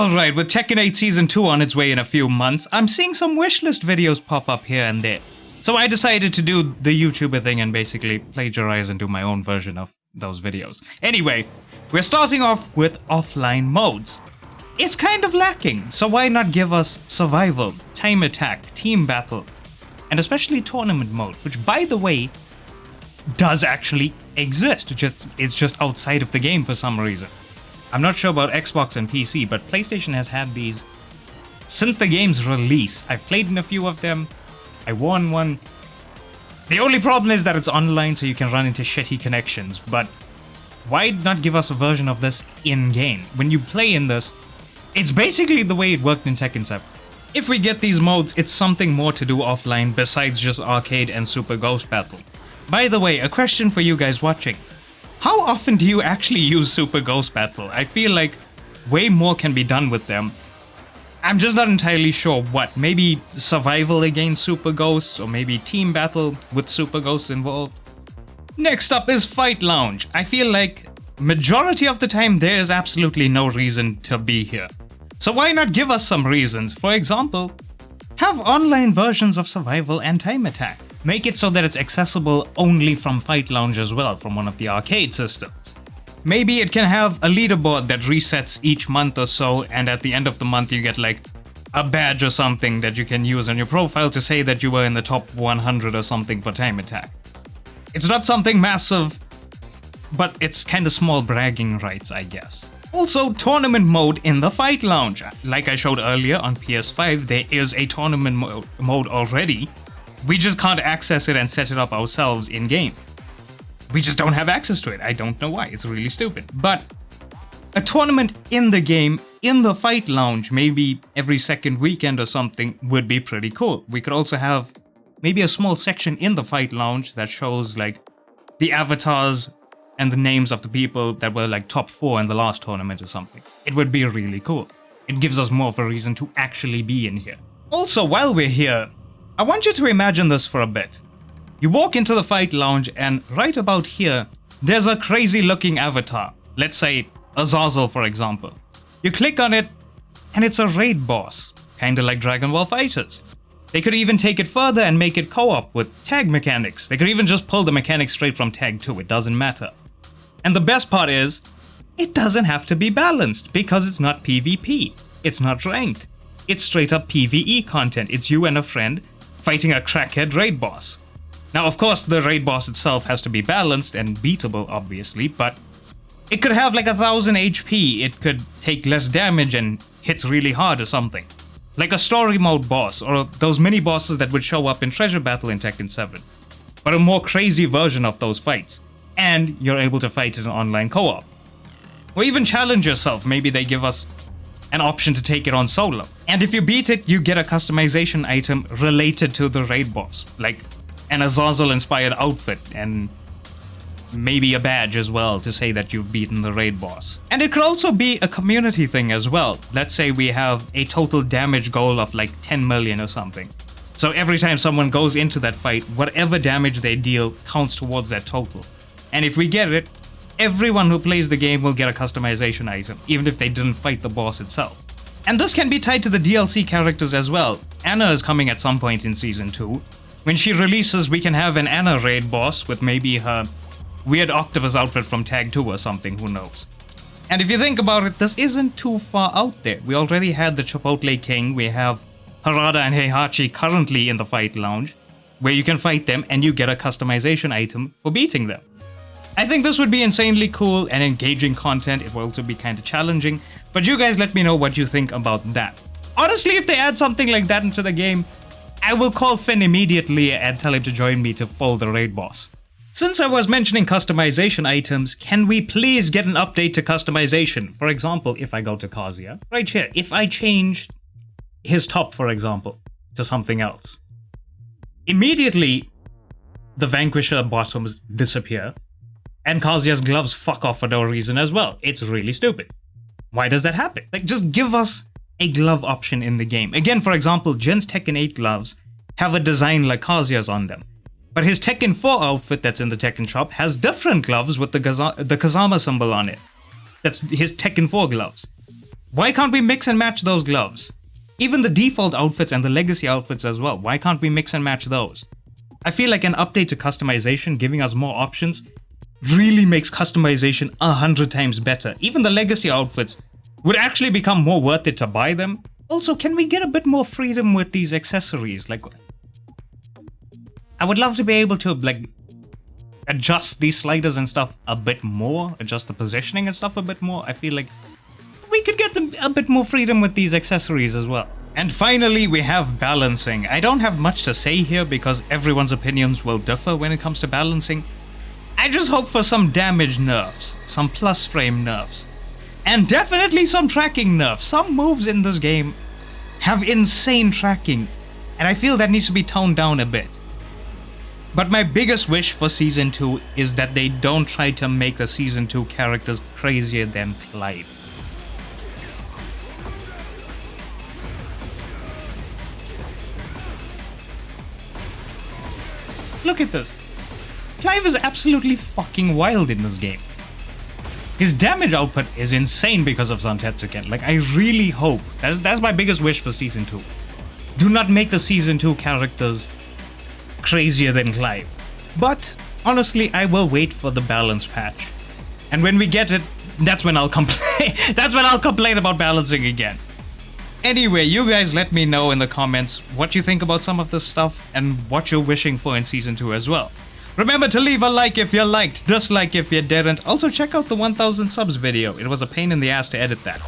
Alright, with Tekken 8 Season 2 on its way in a few months, I'm seeing some wishlist videos pop up here and there. So I decided to do the YouTuber thing and basically plagiarize and do my own version of those videos. Anyway, we're starting off with offline modes. It's kind of lacking, so why not give us survival, time attack, team battle, and especially tournament mode, which by the way, does actually exist, it's just outside of the game for some reason. I'm not sure about Xbox and PC, but PlayStation has had these since the game's release. I've played in a few of them. I won one. The only problem is that it's online, so you can run into shitty connections, but why not give us a version of this in-game? When you play in this, it's basically the way it worked in Tekken 7. If we get these modes, it's something more to do offline besides just arcade and Super Ghost Battle. By the way, a question for you guys watching. How often do you actually use Super Ghost Battle? I feel like way more can be done with them. I'm just not entirely sure what. Maybe survival against Super Ghosts, or maybe team battle with Super Ghosts involved. Next up is Fight Lounge. I feel like majority of the time there is absolutely no reason to be here. So why not give us some reasons? For example, have online versions of survival and time attack. Make it so that it's accessible only from Fight Lounge as well, from one of the arcade systems. Maybe it can have a leaderboard that resets each month or so, and at the end of the month you get like a badge or something that you can use on your profile to say that you were in the top 100 or something for time attack. It's not something massive, but it's kind of small bragging rights, I guess. Also, tournament mode in the Fight Lounge. Like I showed earlier on PS5, there is a tournament mode already. We just can't access it and set it up ourselves in-game. We just don't have access to it. I don't know why. It's really stupid. But a tournament in the game, in the Fight Lounge, maybe every second weekend or something, would be pretty cool. We could also have maybe a small section in the Fight Lounge that shows like the avatars and the names of the people that were like top 4 in the last tournament or something. It would be really cool. It gives us more of a reason to actually be in here. Also, while we're here, I want you to imagine this for a bit. You walk into the Fight Lounge and right about here, there's a crazy looking avatar. Let's say Azazel, for example. You click on it and it's a raid boss, kinda like Dragon Ball FighterZ. They could even take it further and make it co-op with tag mechanics. They could even just pull the mechanics straight from tag 2, it doesn't matter. And the best part is, it doesn't have to be balanced because it's not PvP. It's not ranked. It's straight up PvE content. It's you and a friend fighting a crackhead raid boss. Now, of course, the raid boss itself has to be balanced and beatable, obviously, but it could have like 1000 HP, it could take less damage and hits really hard or something. Like a story mode boss, or those mini bosses that would show up in Treasure Battle in Tekken 7. But a more crazy version of those fights. And you're able to fight in an online co-op. Or even challenge yourself, maybe they give us an option to take it on solo. And if you beat it, you get a customization item related to the raid boss, like an Azazel-inspired outfit, and maybe a badge as well to say that you've beaten the raid boss. And it could also be a community thing as well. Let's say we have a total damage goal of like 10 million or something. So every time someone goes into that fight, whatever damage they deal counts towards that total. And if we get it, everyone who plays the game will get a customization item, even if they didn't fight the boss itself. And this can be tied to the DLC characters as well. Anna is coming at some point in Season 2. When she releases, we can have an Anna raid boss with maybe her weird octopus outfit from Tag 2 or something, who knows. And if you think about it, this isn't too far out there. We already had the Chipotle King, we have Harada and Heihachi currently in the Fight Lounge, where you can fight them and you get a customization item for beating them. I think this would be insanely cool and engaging content. It will also be kind of challenging, but you guys let me know what you think about that. Honestly, if they add something like that into the game, I will call Finn immediately and tell him to join me to fold the raid boss. Since I was mentioning customization items, can we please get an update to customization? For example, if I go to Kazuya, right here, if I change his top, for example, to something else, immediately the Vanquisher bottoms disappear, and Kazuya's gloves fuck off for no reason as well. It's really stupid. Why does that happen? Like, just give us a glove option in the game. Again, for example, Jin's Tekken 8 gloves have a design like Kazuya's on them. But his Tekken 4 outfit that's in the Tekken shop has different gloves with the Kazama symbol on it. That's his Tekken 4 gloves. Why can't we mix and match those gloves? Even the default outfits and the legacy outfits as well. Why can't we mix and match those? I feel like an update to customization, giving us more options, really makes customization 100 times better. Even the legacy outfits would actually become more worth it to buy them. Also, can we get a bit more freedom with these accessories? Like, I would love to be able to, like, adjust these sliders and stuff a bit more, adjust the positioning and stuff a bit more. I feel like we could get them a bit more freedom with these accessories as well. And finally, we have balancing. I don't have much to say here because everyone's opinions will differ when it comes to balancing. I just hope for some damage nerfs, some plus frame nerfs, and definitely some tracking nerfs. Some moves in this game have insane tracking, and I feel that needs to be toned down a bit. But my biggest wish for Season 2 is that they don't try to make the Season 2 characters crazier than Clive. Look at this. Clive is absolutely fucking wild in this game. His damage output is insane because of Zantetsuken. Like, I really hope, that's my biggest wish for Season 2. Do not make the Season 2 characters crazier than Clive. But, honestly, I will wait for the balance patch. And when we get it, that's when I'll complain. That's when I'll complain about balancing again. Anyway, you guys let me know in the comments what you think about some of this stuff and what you're wishing for in Season 2 as well. Remember to leave a like if you liked, dislike if you didn't. Also check out the 1000 subs video. It was a pain in the ass to edit that.